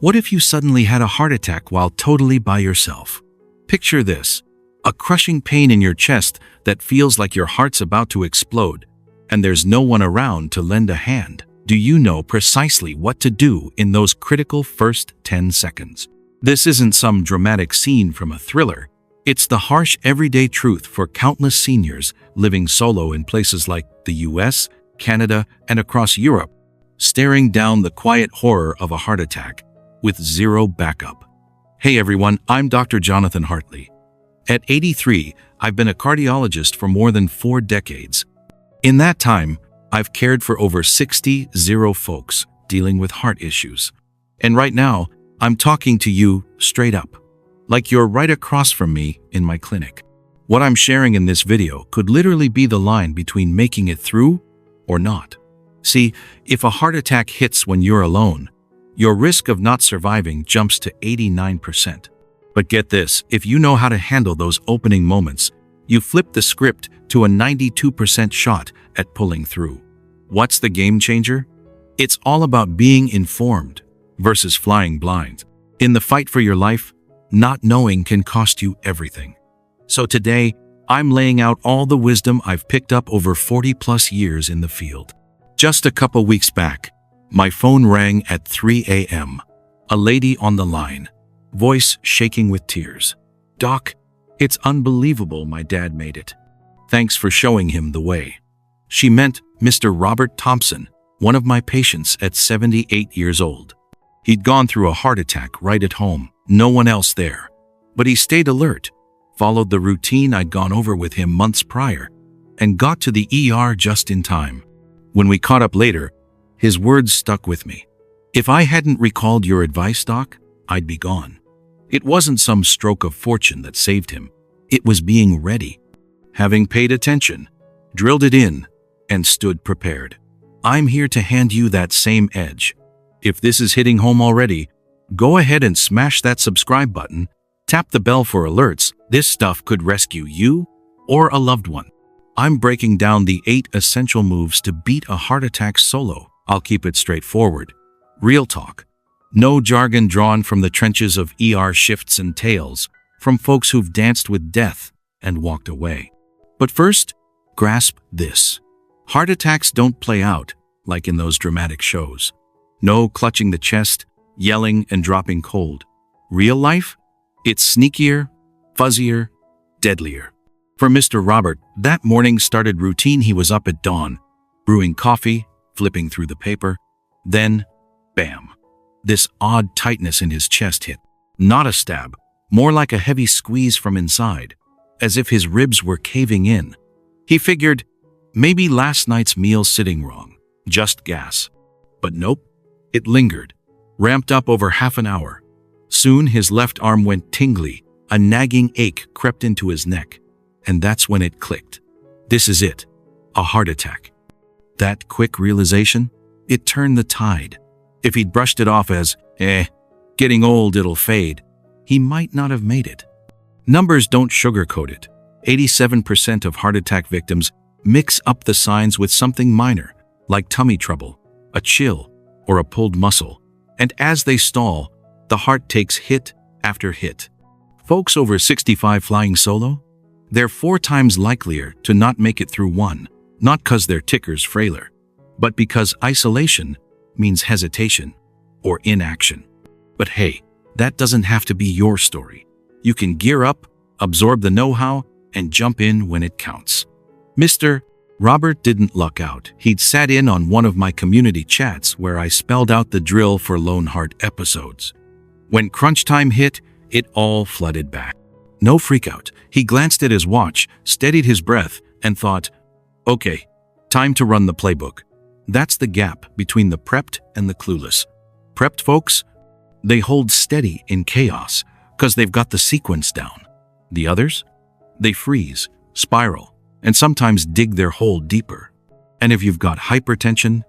What if you suddenly had a heart attack while totally by yourself? Picture this: a crushing pain in your chest that feels like your heart's about to explode, and there's no one around to lend a hand. Do you know precisely what to do in those critical first 10 seconds? This isn't some dramatic scene from a thriller. It's the harsh everyday truth for countless seniors living solo in places like the US, Canada, and across Europe, staring down the quiet horror of a heart attack with zero backup. Hey everyone, I'm Dr. Jonathan Hartley. At 83, I've been a cardiologist for more than 4 decades. In that time, I've cared for over 60 folks dealing with heart issues. And right now, I'm talking to you straight up, like you're right across from me in my clinic. What I'm sharing in this video could literally be the line between making it through or not. See, if a heart attack hits when you're alone, your risk of not surviving jumps to 89%. But get this, if you know how to handle those opening moments, you flip the script to a 92% shot at pulling through. What's the game changer? It's all about being informed versus flying blind. In the fight for your life, not knowing can cost you everything. So today, I'm laying out all the wisdom I've picked up over 40+ years in the field. Just a couple weeks back, my phone rang at 3 a.m. A lady on the line, voice shaking with tears. "Doc, it's unbelievable my dad made it. Thanks for showing him the way." She meant Mr. Robert Thompson, one of my patients at 78 years old. He'd gone through a heart attack right at home, no one else there. But he stayed alert, followed the routine I'd gone over with him months prior, and got to the ER just in time. When we caught up later, his words stuck with me. "If I hadn't recalled your advice, Doc, I'd be gone." It wasn't some stroke of fortune that saved him. It was being ready, having paid attention, drilled it in, and stood prepared. I'm here to hand you that same edge. If this is hitting home already, go ahead and smash that subscribe button, tap the bell for alerts. This stuff could rescue you or a loved one. I'm breaking down the 8 essential moves to beat a heart attack solo. I'll keep it straightforward. Real talk. No jargon drawn from the trenches of ER shifts and tales from folks who've danced with death and walked away. But first, grasp this. Heart attacks don't play out like in those dramatic shows. No clutching the chest, yelling and dropping cold. Real life? It's sneakier, fuzzier, deadlier. For Mr. Robert, that morning started routine. He was up at dawn, brewing coffee, flipping through the paper. Then, bam. This odd tightness in his chest hit. Not a stab, more like a heavy squeeze from inside, as if his ribs were caving in. He figured, maybe last night's meal sitting wrong, just gas. But nope, it lingered, ramped up over half an hour. Soon his left arm went tingly, a nagging ache crept into his neck, and that's when it clicked. This is it, a heart attack. That quick realization, it turned the tide. If he'd brushed it off as, getting old, it'll fade, he might not have made it. Numbers don't sugarcoat it. 87% of heart attack victims mix up the signs with something minor, like tummy trouble, a chill, or a pulled muscle. And as they stall, the heart takes hit after hit. Folks over 65 flying solo? They're 4 times likelier to not make it through one, not because their ticker's frailer, but because isolation means hesitation or inaction. But hey, that doesn't have to be your story. You can gear up, absorb the know-how, and jump in when it counts. Mr. Robert didn't luck out. He'd sat in on one of my community chats where I spelled out the drill for lone heart episodes. When crunch time hit, it all flooded back. No freakout. He glanced at his watch, steadied his breath, and thought, okay, time to run the playbook. That's the gap between the prepped and the clueless. Prepped folks, they hold steady in chaos because they've got the sequence down. The others? They freeze, spiral, and sometimes dig their hole deeper. And if you've got hypertension,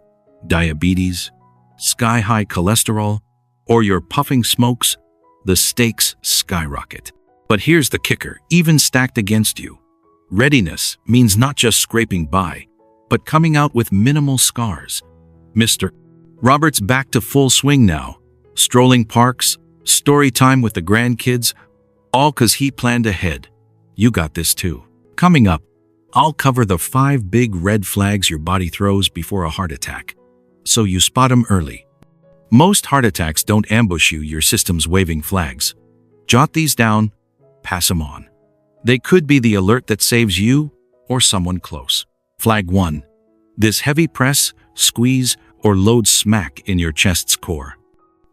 diabetes, sky-high cholesterol, or you're puffing smokes, the stakes skyrocket. But here's the kicker, even stacked against you. Readiness means not just scraping by, but coming out with minimal scars. Mr. Robert's back to full swing now, strolling parks, story time with the grandkids, all 'cause he planned ahead. You got this too. Coming up, I'll cover the 5 big red flags your body throws before a heart attack, so you spot them early. Most heart attacks don't ambush you, your system's waving flags. Jot these down, pass them on. They could be the alert that saves you or someone close. Flag 1. This heavy press, squeeze, or load smack in your chest's core.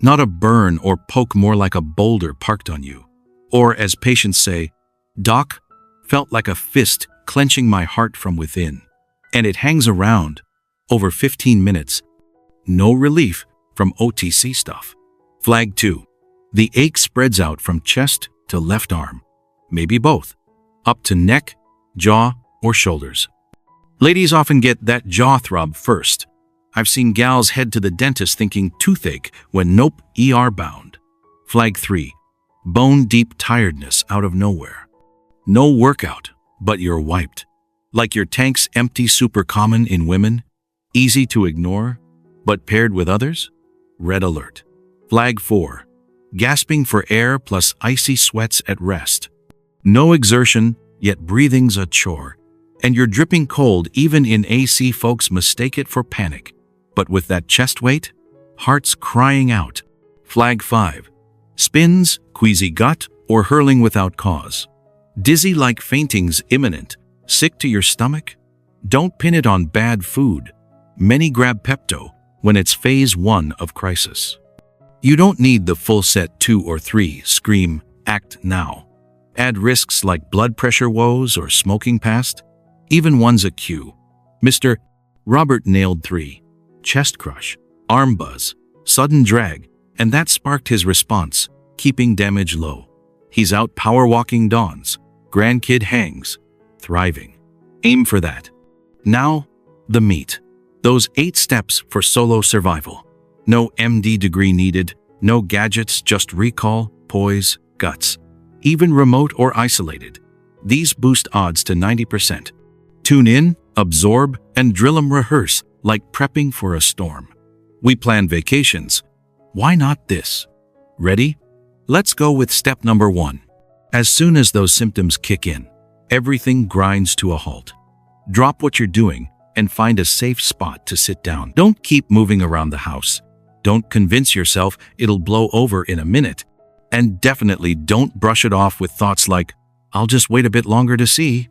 Not a burn or poke, more like a boulder parked on you. Or, as patients say, "Doc, felt like a fist clenching my heart from within." And it hangs around over 15 minutes. No relief from OTC stuff. Flag 2. The ache spreads out from chest to left arm. Maybe both. Up to neck, jaw, or shoulders. Ladies often get that jaw throb first. I've seen gals head to the dentist thinking toothache when nope, ER bound. Flag 3. Bone-deep tiredness out of nowhere. No workout, but you're wiped. Like your tank's empty, super common in women. Easy to ignore, but paired with others? Red alert. Flag 4. Gasping for air plus icy sweats at rest. No exertion, yet breathing's a chore. And you're dripping cold even in AC. Folks mistake it for panic. But with that chest weight, heart's crying out. Flag 5. Spins, queasy gut, or hurling without cause. Dizzy like fainting's imminent. Sick to your stomach? Don't pin it on bad food. Many grab Pepto when it's phase 1 of crisis. You don't need the full set 2 or 3, scream, act now. Add risks like blood pressure woes or smoking past. Even one's a cue. Mr. Robert nailed 3. Chest crush, arm buzz, sudden drag, and that sparked his response, keeping damage low. He's out power walking dawns, grandkid hangs, thriving. Aim for that. Now, the meat. Those 8 steps for solo survival. No MD degree needed, no gadgets, just recall, poise, guts. Even remote or isolated. These boost odds to 90%. Tune in, absorb, and drill 'em. Rehearse, like prepping for a storm. We plan vacations. Why not this? Ready? Let's go with step number 1. As soon as those symptoms kick in, everything grinds to a halt. Drop what you're doing and find a safe spot to sit down. Don't keep moving around the house. Don't convince yourself it'll blow over in a minute. And definitely don't brush it off with thoughts like, "I'll just wait a bit longer to see."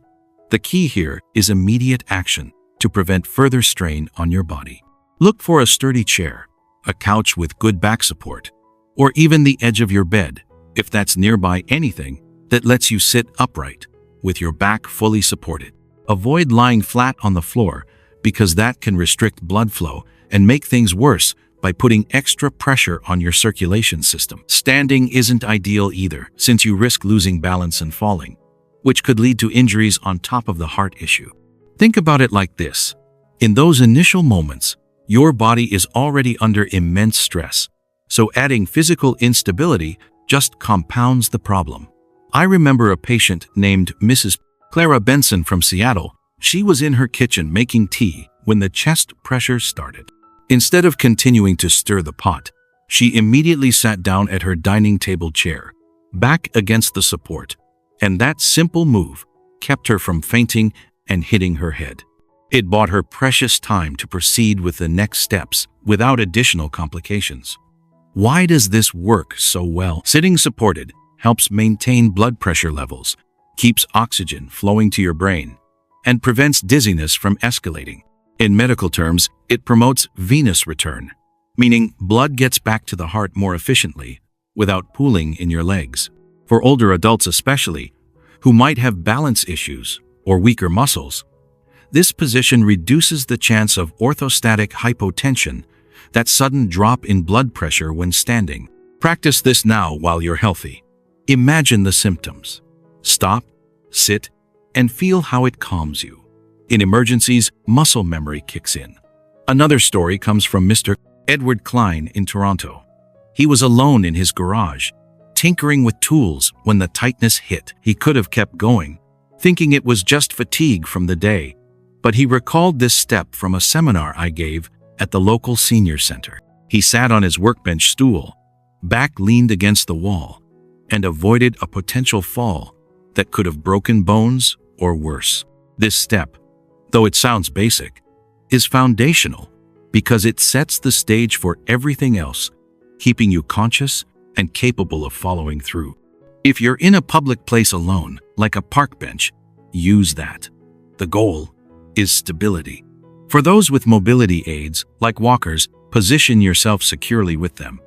The key here is immediate action to prevent further strain on your body. Look for a sturdy chair, a couch with good back support, or even the edge of your bed, if that's nearby. Anything that lets you sit upright with your back fully supported. Avoid lying flat on the floor because that can restrict blood flow and make things worse by putting extra pressure on your circulation system. Standing isn't ideal either, since you risk losing balance and falling, which could lead to injuries on top of the heart issue. Think about it like this. In those initial moments, your body is already under immense stress, so adding physical instability just compounds the problem. I remember a patient named Mrs. Clara Benson from Seattle. She was in her kitchen making tea when the chest pressure started. Instead of continuing to stir the pot, she immediately sat down at her dining table chair, back against the support, and that simple move kept her from fainting and hitting her head. It bought her precious time to proceed with the next steps without additional complications. Why does this work so well? Sitting supported helps maintain blood pressure levels, keeps oxygen flowing to your brain, and prevents dizziness from escalating. In medical terms, it promotes venous return, meaning blood gets back to the heart more efficiently without pooling in your legs. For older adults especially, who might have balance issues or weaker muscles, this position reduces the chance of orthostatic hypotension, that sudden drop in blood pressure when standing. Practice this now while you're healthy. Imagine the symptoms. Stop, sit, and feel how it calms you. In emergencies, muscle memory kicks in. Another story comes from Mr. Edward Klein in Toronto. He was alone in his garage, tinkering with tools when the tightness hit. He could have kept going, thinking it was just fatigue from the day, but he recalled this step from a seminar I gave at the local senior center. He sat on his workbench stool, back leaned against the wall, and avoided a potential fall that could have broken bones or worse. This step, though it sounds basic, is foundational because it sets the stage for everything else, keeping you conscious and capable of following through. If you're in a public place alone, like a park bench, use that. The goal is stability. For those with mobility aids, like walkers, position yourself securely with them.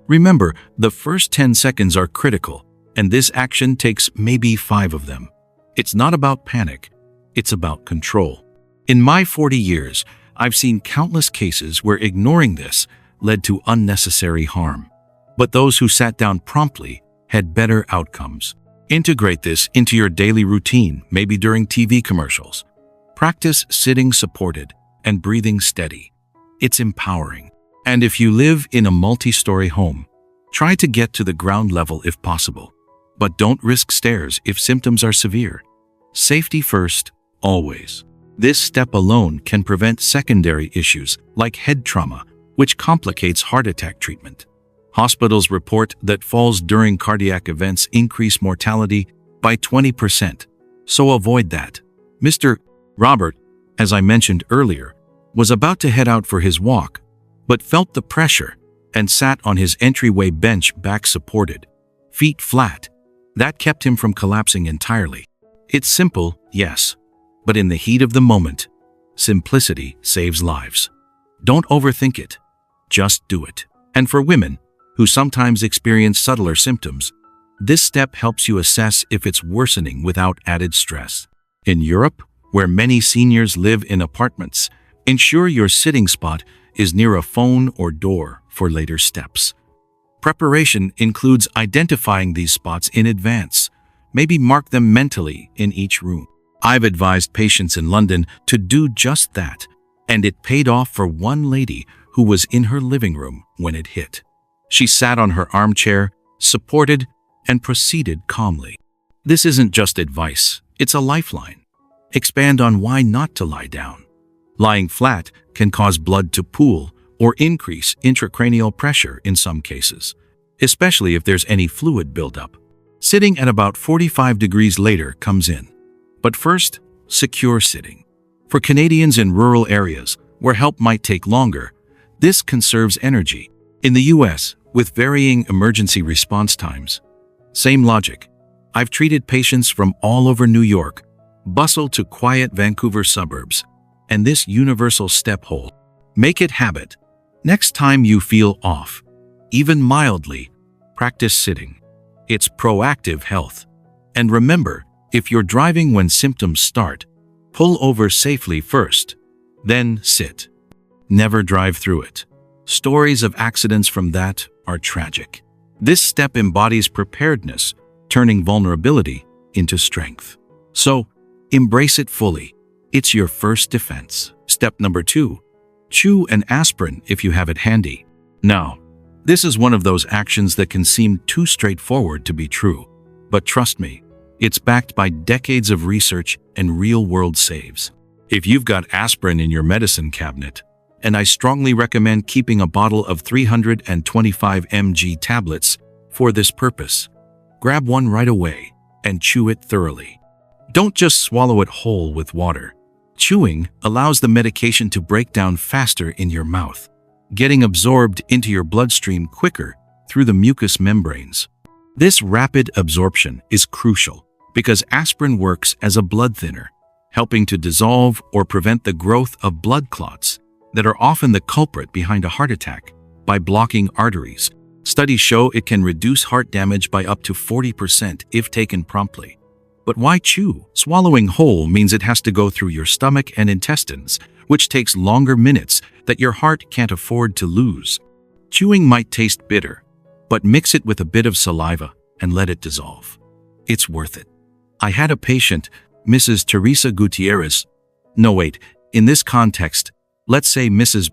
Remember, the first 10 seconds are critical, and this action takes maybe 5 of them. It's not about panic, it's about control. In my 40 years, I've seen countless cases where ignoring this led to unnecessary harm. But those who sat down promptly had better outcomes. Integrate this into your daily routine, maybe during TV commercials. Practice sitting supported and breathing steady. It's empowering. And if you live in a multi-story home, try to get to the ground level if possible. But don't risk stairs if symptoms are severe. Safety first, always. This step alone can prevent secondary issues like head trauma, which complicates heart attack treatment. Hospitals report that falls during cardiac events increase mortality by 20%, so avoid that. Mr. Robert, as I mentioned earlier, was about to head out for his walk, but felt the pressure and sat on his entryway bench, back supported, feet flat. That kept him from collapsing entirely. It's simple, yes, but in the heat of the moment, simplicity saves lives. Don't overthink it, just do it. And for women, who sometimes experience subtler symptoms, this step helps you assess if it's worsening without added stress. In Europe, where many seniors live in apartments, ensure your sitting spot is near a phone or door for later steps. Preparation includes identifying these spots in advance. Maybe mark them mentally in each room. I've advised patients in London to do just that, and it paid off for one lady who was in her living room when it hit. She sat on her armchair, supported, and proceeded calmly. This isn't just advice, it's a lifeline. Expand on why not to lie down. Lying flat can cause blood to pool or increase intracranial pressure in some cases, especially if there's any fluid buildup. Sitting at about 45 degrees later comes in. But first, secure sitting. For Canadians in rural areas where help might take longer, this conserves energy. In the US, with varying emergency response times, same logic. I've treated patients from all over New York, bustle to quiet Vancouver suburbs, and this universal step hold. Make it habit. Next time you feel off, even mildly, practice sitting. It's proactive health. And remember, if you're driving when symptoms start, pull over safely first, then sit. Never drive through it. Stories of accidents from that are tragic. This step embodies preparedness, turning vulnerability into strength. So, embrace it fully. It's your first defense. Step number 2. Chew an aspirin if you have it handy. Now, this is one of those actions that can seem too straightforward to be true. But trust me, it's backed by decades of research and real-world saves. If you've got aspirin in your medicine cabinet, and I strongly recommend keeping a bottle of 325 mg tablets for this purpose, grab one right away and chew it thoroughly. Don't just swallow it whole with water. Chewing allows the medication to break down faster in your mouth, getting absorbed into your bloodstream quicker through the mucous membranes. This rapid absorption is crucial because aspirin works as a blood thinner, helping to dissolve or prevent the growth of blood clots that are often the culprit behind a heart attack. By blocking arteries, studies show it can reduce heart damage by up to 40% if taken promptly. But why chew? Swallowing whole means it has to go through your stomach and intestines, which takes longer minutes that your heart can't afford to lose. Chewing might taste bitter, but mix it with a bit of saliva and let it dissolve. It's worth it. I had a patient, Mrs. Teresa Gutierrez. No, wait, in this context, let's say Mrs.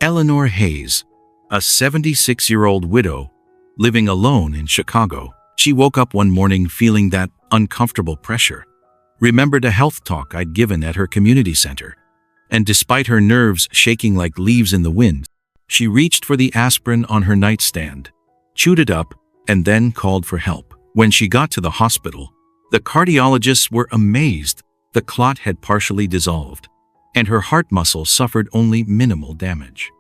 Eleanor Hayes, a 76-year-old widow living alone in Chicago. She woke up one morning feeling that uncomfortable pressure, remembered a health talk I'd given at her community center, and despite her nerves shaking like leaves in the wind, she reached for the aspirin on her nightstand. chewed it up, and then called for help. When she got to the hospital, the cardiologists were amazed. The clot had partially dissolved, and her heart muscle suffered only minimal damage.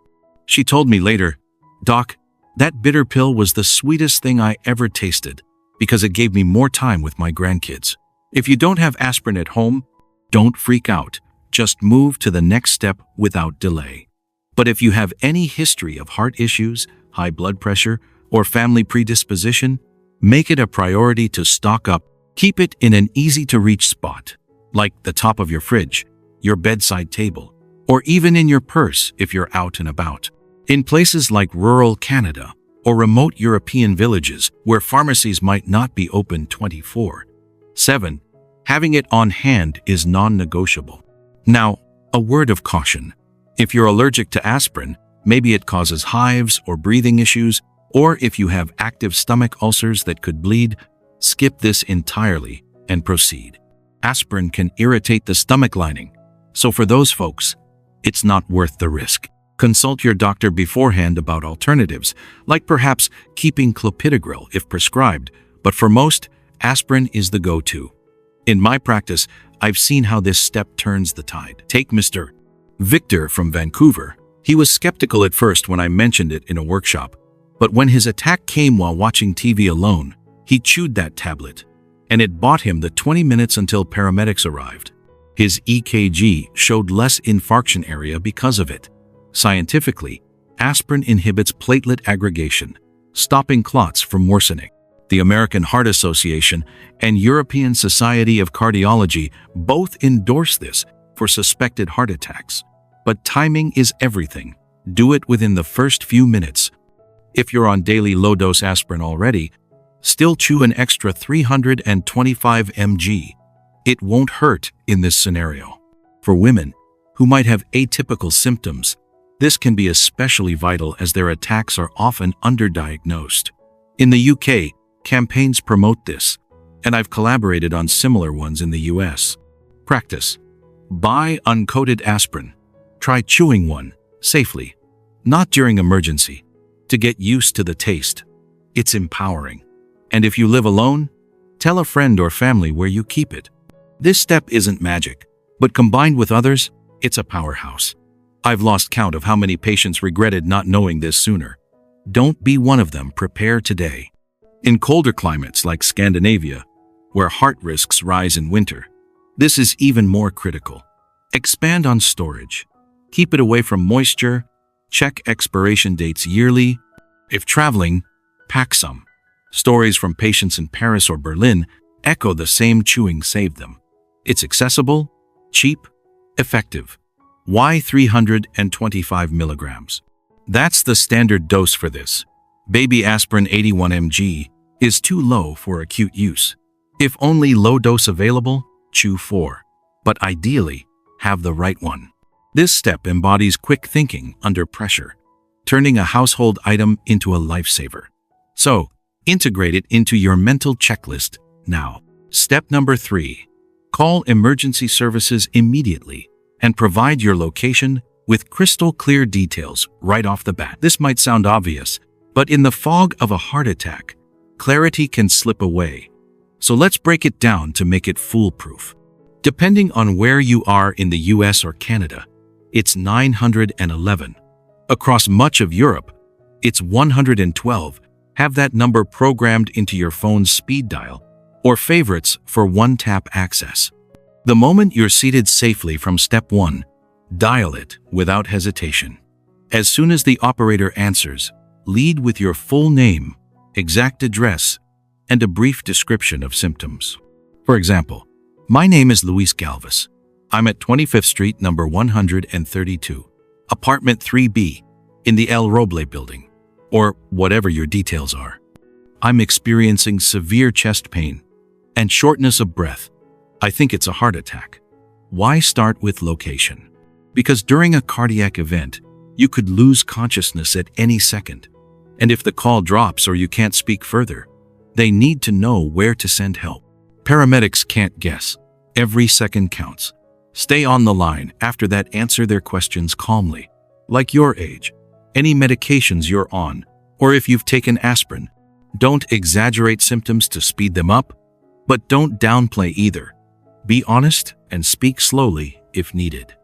She told me later, "Doc, that bitter pill was the sweetest thing I ever tasted because it gave me more time with my grandkids." If you don't have aspirin at home, don't freak out. Just move to the next step without delay. But if you have any history of heart issues, high blood pressure, or family predisposition, make it a priority to stock up. Keep it in an easy-to-reach spot, like the top of your fridge, your bedside table, or even in your purse if you're out and about. In places like rural Canada or remote European villages where pharmacies might not be open 24/7, having it on hand is non-negotiable. Now, a word of caution. If you're allergic to aspirin, maybe it causes hives or breathing issues, or if you have active stomach ulcers that could bleed, skip this entirely and proceed. Aspirin can irritate the stomach lining, so for those folks, it's not worth the risk. Consult your doctor beforehand about alternatives, like perhaps keeping clopidogrel if prescribed, but for most, aspirin is the go-to. In my practice, I've seen how this step turns the tide. Take Mr. Victor from Vancouver. He was skeptical at first when I mentioned it in a workshop, but when his attack came while watching TV alone, he chewed that tablet, and it bought him the 20 minutes until paramedics arrived. His EKG showed less infarction area because of it. Scientifically, aspirin inhibits platelet aggregation, stopping clots from worsening. The American Heart Association and European Society of Cardiology both endorse this for suspected heart attacks. But timing is everything. Do it within the first few minutes. If you're on daily low-dose aspirin already, still chew an extra 325 mg. It won't hurt in this scenario. For women who might have atypical symptoms, this can be especially vital as their attacks are often underdiagnosed. In the UK, campaigns promote this, and I've collaborated on similar ones in the US. Practice. Buy uncoated aspirin. Try chewing one, safely, not during emergency, to get used to the taste. It's empowering. And if you live alone, tell a friend or family where you keep it. This step isn't magic, but combined with others, it's a powerhouse. I've lost count of how many patients regretted not knowing this sooner. Don't be one of them. Prepare today. In colder climates like Scandinavia, where heart risks rise in winter, this is even more critical. Expand on storage. Keep it away from moisture. Check expiration dates yearly. If traveling, pack some. Stories from patients in Paris or Berlin echo the same. Chewing saved them. It's accessible, cheap, effective. Why 325 milligrams? That's the standard dose for this. Baby aspirin 81 mg is too low for acute use. If only low dose available, chew 4. But ideally, have the right one. This step embodies quick thinking under pressure, turning a household item into a lifesaver. So, integrate it into your mental checklist now. Step number 3. Call emergency services immediately and provide your location with crystal clear details right off the bat. This might sound obvious, but in the fog of a heart attack, clarity can slip away. So let's break it down to make it foolproof. Depending on where you are in the US or Canada, it's 911. Across much of Europe, it's 112. Have that number programmed into your phone's speed dial or favorites for one-tap access. The moment you're seated safely from step 1, dial it without hesitation. As soon as the operator answers, lead with your full name, exact address, and a brief description of symptoms. For example, my name is Luis Galvez. I'm at 25th Street, number 132, apartment 3B, in the El Roble building, or whatever your details are. I'm experiencing severe chest pain and shortness of breath. I think it's a heart attack. Why start with location? Because during a cardiac event, you could lose consciousness at any second. And if the call drops or you can't speak further, they need to know where to send help. Paramedics can't guess. Every second counts. Stay on the line. After that, answer their questions calmly. Like your age, any medications you're on, Or if you've taken aspirin, don't exaggerate symptoms to speed them up, but don't downplay either. Be honest and speak slowly if needed.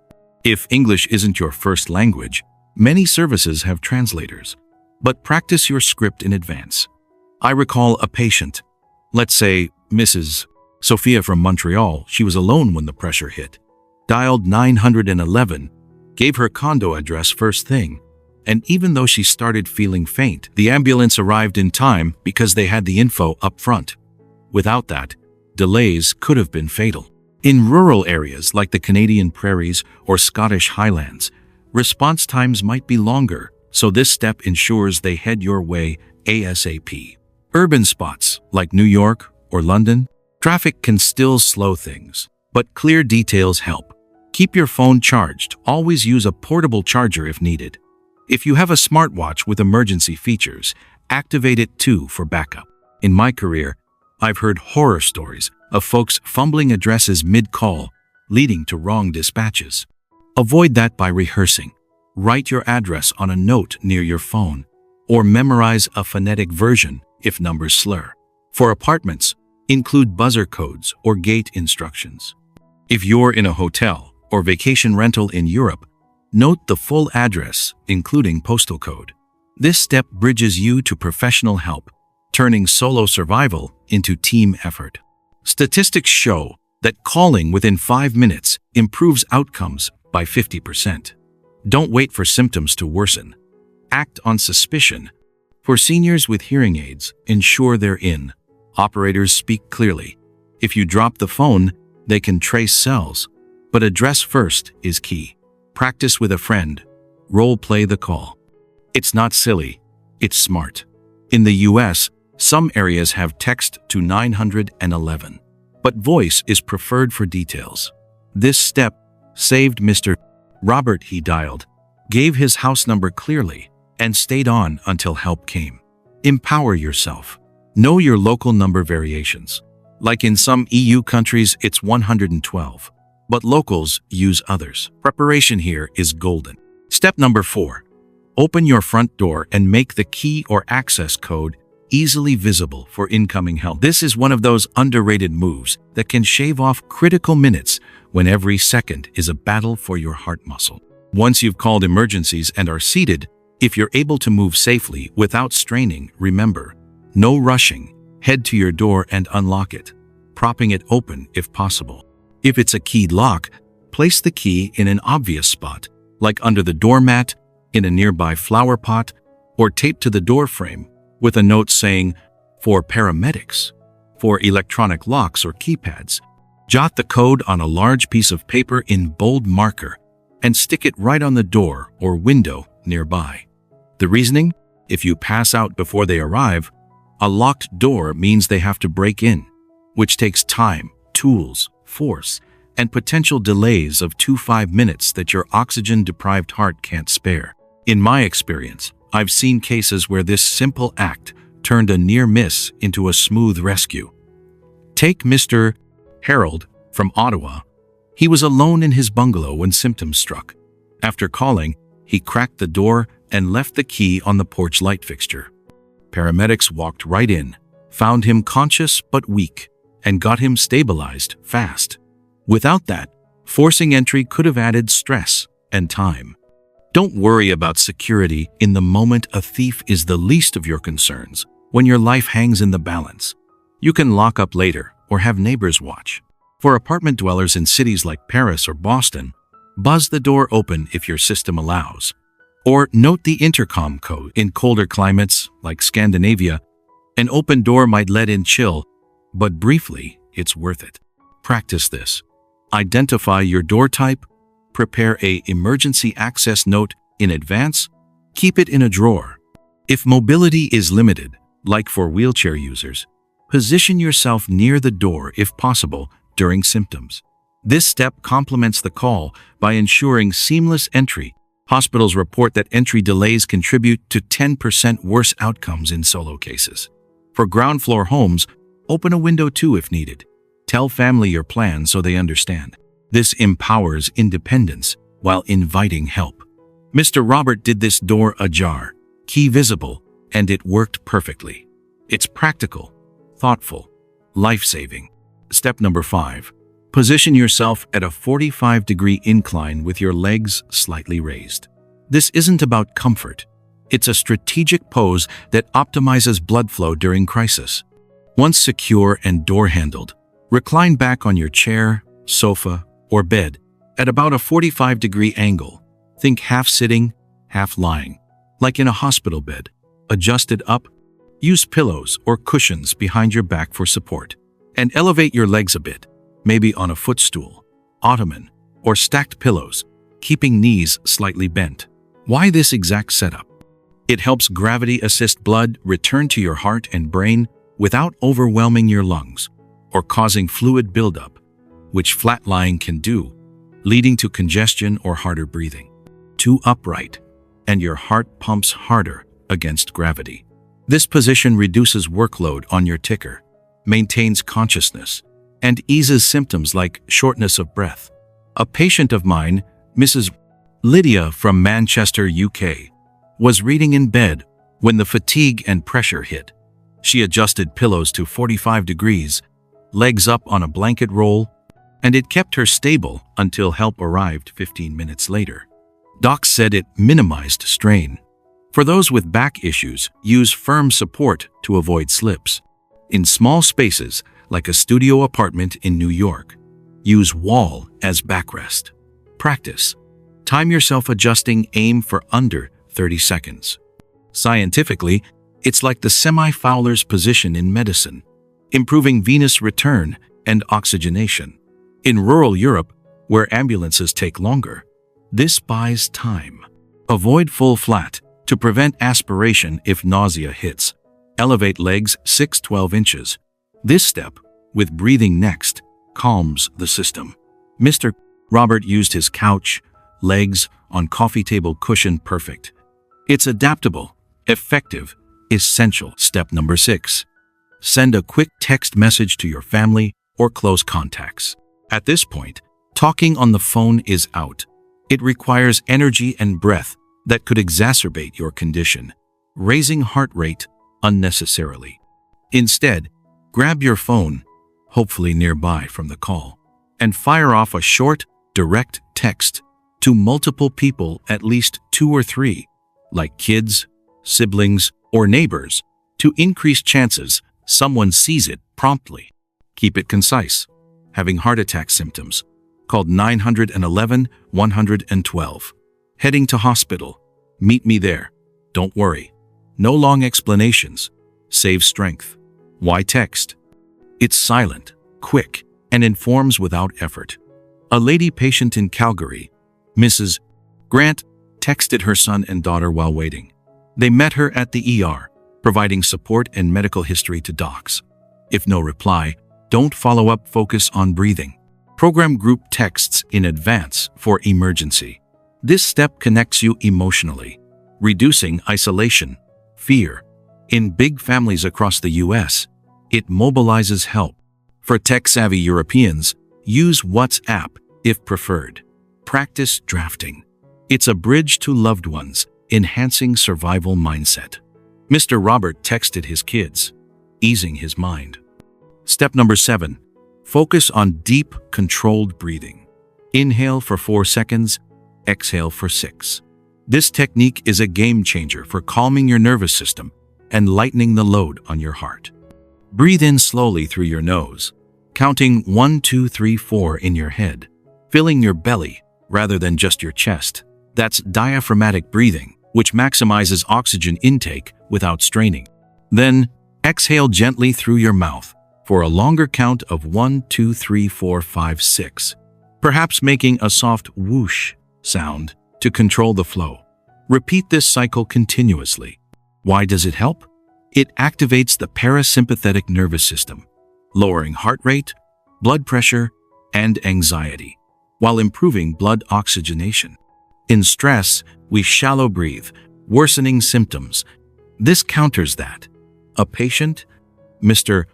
If English isn't your first language, many services have translators, but practice your script in advance. I recall a patient, let's say Mrs. Sophia from Montreal. She was alone when the pressure hit. Dialed 911, gave her condo address first thing, and even though she started feeling faint, the ambulance arrived in time because they had the info up front. Without that, delays could have been fatal. In rural areas like the Canadian prairies or Scottish Highlands, response times might be longer, so this step ensures they head your way ASAP. Urban spots like New York or London, traffic can still slow things, but clear details help. Keep your phone charged. Always use a portable charger if needed. If you have a smartwatch with emergency features, activate it too for backup. In my career, I've heard horror stories of folks fumbling addresses mid-call, leading to wrong dispatches. Avoid that by rehearsing. Write your address on a note near your phone, or memorize a phonetic version if numbers slur. For apartments, include buzzer codes or gate instructions. If you're in a hotel or vacation rental in Europe, note the full address, including postal code. This step bridges you to professional help, turning solo survival into team effort. Statistics show that calling within 5 minutes improves outcomes by 50%. Don't wait for symptoms to worsen. Act on suspicion. For seniors with hearing aids, ensure they're in. Operators speak clearly. If you drop the phone, they can trace cells, but address first is key. Practice with a friend. Role-play the call. It's not silly, it's smart. In the US, some areas have text to 911, but voice is preferred for details. This step saved Mr. Robert. He dialed, gave his house number clearly, and stayed on until help came. Empower yourself. Know your local number variations. Like in some EU countries, it's 112, but locals use others. Preparation here is golden. Step number 4. Open your front door and make the key or access code easily visible for incoming help. This is one of those underrated moves that can shave off critical minutes when every second is a battle for your heart muscle. Once you've called emergencies and are seated, if you're able to move safely without straining, remember, no rushing. Head to your door and unlock it, propping it open if possible. If it's a keyed lock, place the key in an obvious spot, like under the doormat, in a nearby flower pot, or taped to the door frame with a note saying, "For paramedics." For electronic locks or keypads, jot the code on a large piece of paper in bold marker and stick it right on the door or window nearby. The reasoning? If you pass out before they arrive, a locked door means they have to break in, which takes time, tools, force, and potential delays of 2 to 5 minutes that your oxygen-deprived heart can't spare. In my experience, I've seen cases where this simple act turned a near miss into a smooth rescue. Take Mr. Harold from Ottawa. He was alone in his bungalow when symptoms struck. After calling, he cracked the door and left the key on the porch light fixture. Paramedics walked right in, found him conscious but weak, and got him stabilized fast. Without that, forcing entry could have added stress and time. Don't worry about security in the moment. A thief is the least of your concerns when your life hangs in the balance. You can lock up later or have neighbors watch. For apartment dwellers in cities like Paris or Boston, buzz the door open if your system allows. Or note the intercom code. In colder climates like Scandinavia, an open door might let in chill, but briefly, it's worth it. Practice this. Identify your door type. Prepare an emergency access note in advance. Keep it in a drawer. If mobility is limited, like for wheelchair users, position yourself near the door if possible during symptoms. This step complements the call by ensuring seamless entry. Hospitals report that entry delays contribute to 10% worse outcomes in solo cases. For ground floor homes, open a window too if needed. Tell family your plan so they understand. This empowers independence while inviting help. Mr. Robert did this door ajar, key visible, and it worked perfectly. It's practical, thoughtful, life-saving. Step number 5. Position yourself at a 45-degree incline with your legs slightly raised. This isn't about comfort. It's a strategic pose that optimizes blood flow during crisis. Once secure and door-handled, recline back on your chair, sofa, or bed at about a 45-degree angle. Think half sitting, half lying, like in a hospital bed. Adjust it up. Use pillows or cushions behind your back for support. And elevate your legs a bit, maybe on a footstool, ottoman, or stacked pillows, keeping knees slightly bent. Why this exact setup? It helps gravity-assist blood return to your heart and brain without overwhelming your lungs or causing fluid buildup, which flat lying can do, leading to congestion or harder breathing. Too upright, and your heart pumps harder against gravity. This position reduces workload on your ticker, maintains consciousness, and eases symptoms like shortness of breath. A patient of mine, Mrs. Lydia from Manchester, UK, was reading in bed when the fatigue and pressure hit. She adjusted pillows to 45 degrees, legs up on a blanket roll, and it kept her stable until help arrived 15 minutes later. Docs said it minimized strain. For those with back issues, use firm support to avoid slips. In small spaces, like a studio apartment in New York, use wall as backrest. Practice. Time yourself adjusting, aim for under 30 seconds. Scientifically, it's like the semi-Fowler's position in medicine, improving venous return and oxygenation. In rural Europe, where ambulances take longer, this buys time. Avoid full flat to prevent aspiration if nausea hits. Elevate legs 6-12 inches. This step, with breathing next, calms the system. Mr. Robert used his couch, legs on coffee table cushion perfect. It's adaptable, effective, essential. Step number 6. Send a quick text message to your family or close contacts. At this point, talking on the phone is out. It requires energy and breath that could exacerbate your condition, raising heart rate unnecessarily. Instead, grab your phone, hopefully nearby from the call, and fire off a short, direct text to multiple people, at least 2 or 3, like kids, siblings, or neighbors, to increase chances someone sees it promptly. Keep it concise. Having heart attack symptoms. Called 911-112. Heading to hospital. Meet me there. Don't worry. No long explanations. Save strength. Why text? It's silent, quick, and informs without effort. A lady patient in Calgary, Mrs. Grant, texted her son and daughter while waiting. They met her at the ER, providing support and medical history to docs. If no reply, don't follow up, focus on breathing. Program group texts in advance for emergency. This step connects you emotionally, reducing isolation, fear. In big families across the US, it mobilizes help. For tech-savvy Europeans, use WhatsApp if preferred. Practice drafting. It's a bridge to loved ones, enhancing survival mindset. Mr. Robert texted his kids, easing his mind. Step number 7. Focus on deep, controlled breathing. Inhale for 4 seconds, exhale for 6. This technique is a game changer for calming your nervous system and lightening the load on your heart. Breathe in slowly through your nose, counting 1, 2, 3, 4 in your head, filling your belly rather than just your chest. That's diaphragmatic breathing, which maximizes oxygen intake without straining. Then, exhale gently through your mouth for a longer count of 1, 2, 3, 4, 5, 6, perhaps making a soft whoosh sound to control the flow. Repeat this cycle continuously. Why does it help? It activates the parasympathetic nervous system, lowering heart rate, blood pressure, and anxiety, while improving blood oxygenation. In stress, we shallow breathe, worsening symptoms. This counters that. A patient, Mr.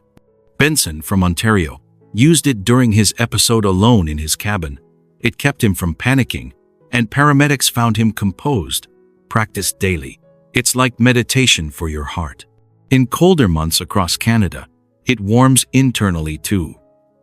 Benson from Ontario, used it during his episode alone in his cabin. It kept him from panicking, and paramedics found him composed. Practice daily. It's like meditation for your heart. In colder months across Canada, it warms internally too.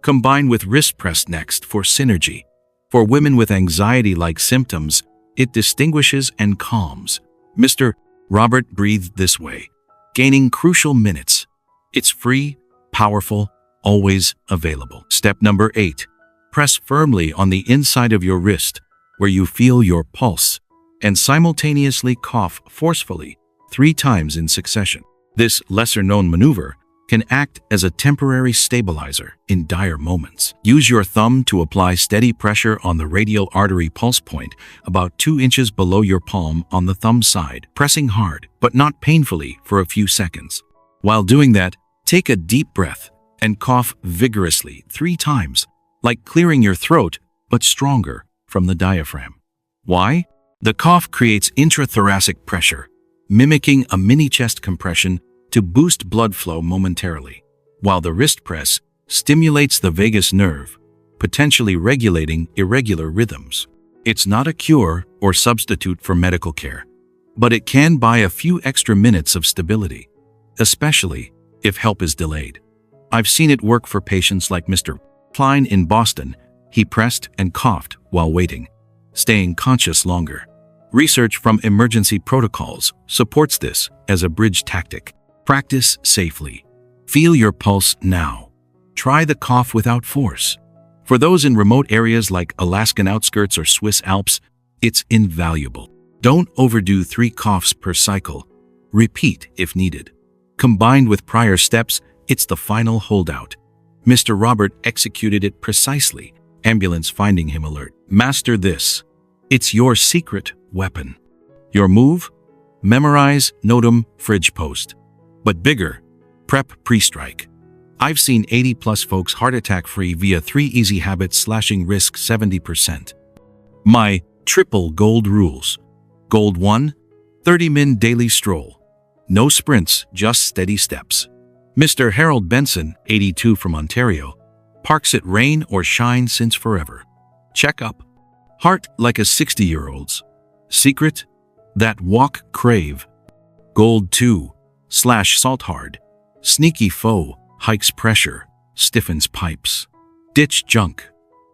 Combine with wrist press next for synergy. For women with anxiety-like symptoms, it distinguishes and calms. Mr. Robert breathed this way, gaining crucial minutes. It's free, powerful, always available. Step number 8. Press firmly on the inside of your wrist, where you feel your pulse, and simultaneously cough forcefully 3 times in succession. This lesser-known maneuver can act as a temporary stabilizer in dire moments. Use your thumb to apply steady pressure on the radial artery pulse point about 2 inches below your palm on the thumb side, pressing hard, but not painfully, for a few seconds. While doing that, take a deep breath and cough vigorously 3 times, like clearing your throat, but stronger from the diaphragm. Why? The cough creates intrathoracic pressure, mimicking a mini chest compression to boost blood flow momentarily, while the wrist press stimulates the vagus nerve, potentially regulating irregular rhythms. It's not a cure or substitute for medical care, but it can buy a few extra minutes of stability, especially if help is delayed. I've seen it work for patients like Mr. Klein in Boston. He pressed and coughed while waiting, staying conscious longer. Research from emergency protocols supports this as a bridge tactic. Practice safely. Feel your pulse now. Try the cough without force. For those in remote areas like Alaskan outskirts or Swiss Alps, it's invaluable. Don't overdo 3 coughs per cycle. Repeat if needed. Combined with prior steps, it's the final holdout. Mr. Robert executed it precisely, ambulance finding him alert. Master this. It's your secret weapon. Your move? Memorize, notum, fridge post. But bigger, prep pre-strike. I've seen 80+ folks heart attack free via 3 easy habits, slashing risk 70%. My triple gold rules. Gold 1, 30-min daily stroll. No sprints, just steady steps. Mr. Harold Benson, 82 from Ontario, parks it rain or shine since forever. Check up. Heart like a 60-year-old's. Secret? That walk crave. Gold 2. Salt hard. Sneaky foe, hikes pressure, stiffens pipes. Ditch junk,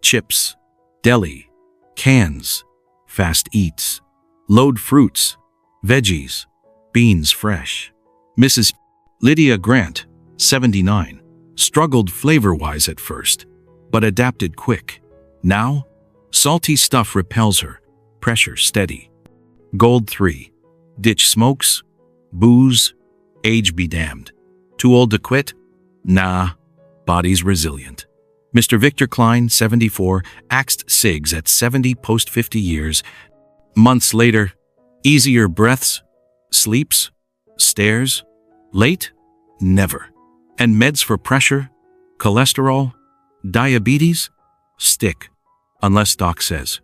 chips, deli, cans, fast eats. Load fruits, veggies, beans fresh. Mrs. Lydia Grant, 79, struggled flavor-wise at first, but adapted quick. Now, salty stuff repels her, pressure steady. Gold 3. Ditch smokes, booze, age be damned. Too old to quit? Nah, body's resilient. Mr. Victor Klein, 74, axed cigs at 70 post 50 years. Months later, easier breaths, sleeps, stares, late? Never. And meds for pressure, cholesterol, diabetes? Stick, unless doc says.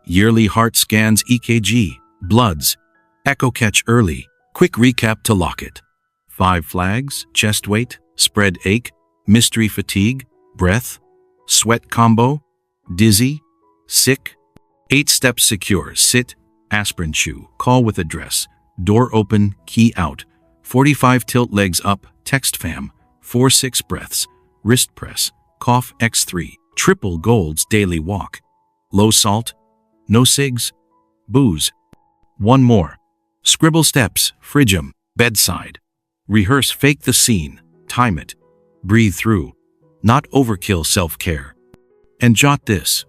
Yearly heart scans, EKG, bloods, echo catch early. Quick recap to lock it. 5 flags, chest weight, spread ache, mystery fatigue, breath, sweat combo, dizzy, sick. 8 steps secure, sit, aspirin chew, call with address, door open, key out, 45 tilt legs up, text fam, 4-6 breaths, wrist press, cough x3, triple golds daily walk, low salt, no cigs, booze. 1 more. Scribble steps, fridge 'em, bedside. Rehearse, fake the scene, time it, breathe through, not overkill self-care. And jot this.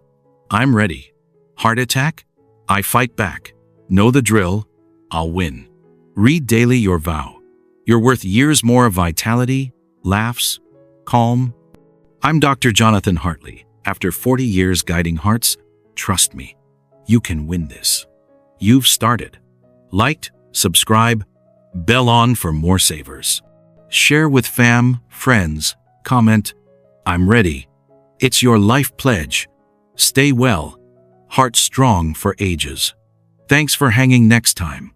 I'm ready. Heart attack? I fight back. Know the drill. I'll win. Read daily your vow. You're worth years more of vitality, laughs, calm. I'm Dr. Jonathan Hartley. After 40 years guiding hearts, trust me, you can win this. You've started. Liked, subscribe, bell on for more savers. Share with fam, friends, comment, I'm ready. It's your life pledge. Stay well, heart strong for ages. Thanks for hanging next time.